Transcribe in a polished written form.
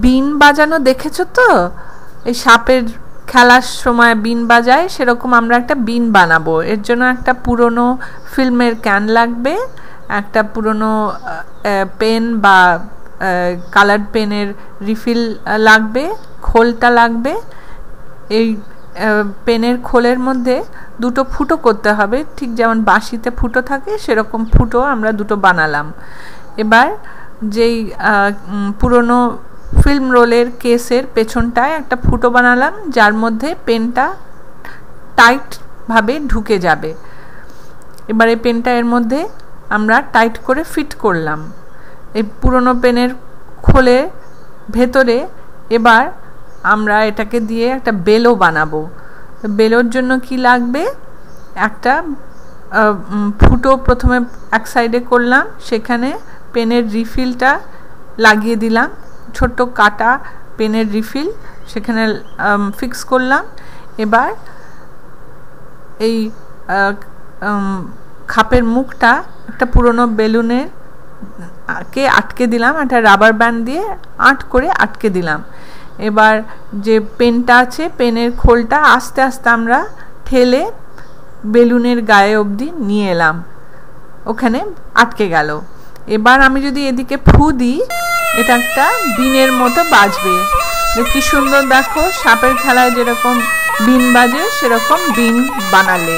বিন বাজানো দেখেছো তো, এই সাপের খেলার সময় বিন বাজায়, সেরকম আমরা একটা বিন বানাবো। এর জন্য একটা পুরনো ফিল্মের ক্যান লাগবে, একটা পুরনো পেন বা কালার পেনের রিফিল লাগবে, খোলটা লাগবে। এই পেনের খোলের মধ্যে দুটো ফুটো করতে হবে, ঠিক যেমন বাঁশিতে ফুটো থাকে সেরকম ফুটো আমরা দুটো বানালাম। এবার যেই পুরনো ফিল্ম রোলের কেসের পেছনটায় একটা ফুটো বানালাম, যার মধ্যে পেনটা টাইটভাবে ঢুকে যাবে। এবার এই পেনটা এর মধ্যে আমরা টাইট করে ফিট করলাম। এই পুরনো পেনের খোলে ভেতরে এবার আমরা এটাকে দিয়ে একটা বেলও বানাবো। বেলোর জন্য কি লাগবে, একটা ফুটো প্রথমে এক সাইডে করলাম, সেখানে পেনের রিফিলটা লাগিয়ে দিলাম, ছোট্ট কাটা পেনের রিফিল সেখানে ফিক্স করলাম। এবার এই খাপের মুখটা একটা পুরনো বেলুনের কে আটকে দিলাম, একটা রাবার ব্যান্ড দিয়ে করে আটকে দিলাম। এবার যে পেনটা আছে, পেনের খোলটা আস্তে আস্তে আমরা ঠেলে বেলুনের গায়ে অবধি নিয়ে এলাম, ওখানে আটকে গেল। এবার আমি যদি এদিকে ফু দিই, এটা একটা বিনের মতো বাজবে। কি সুন্দর দেখো, সাপের খেলায় যেরকম বিন বাজে সেরকম বিন বানালে।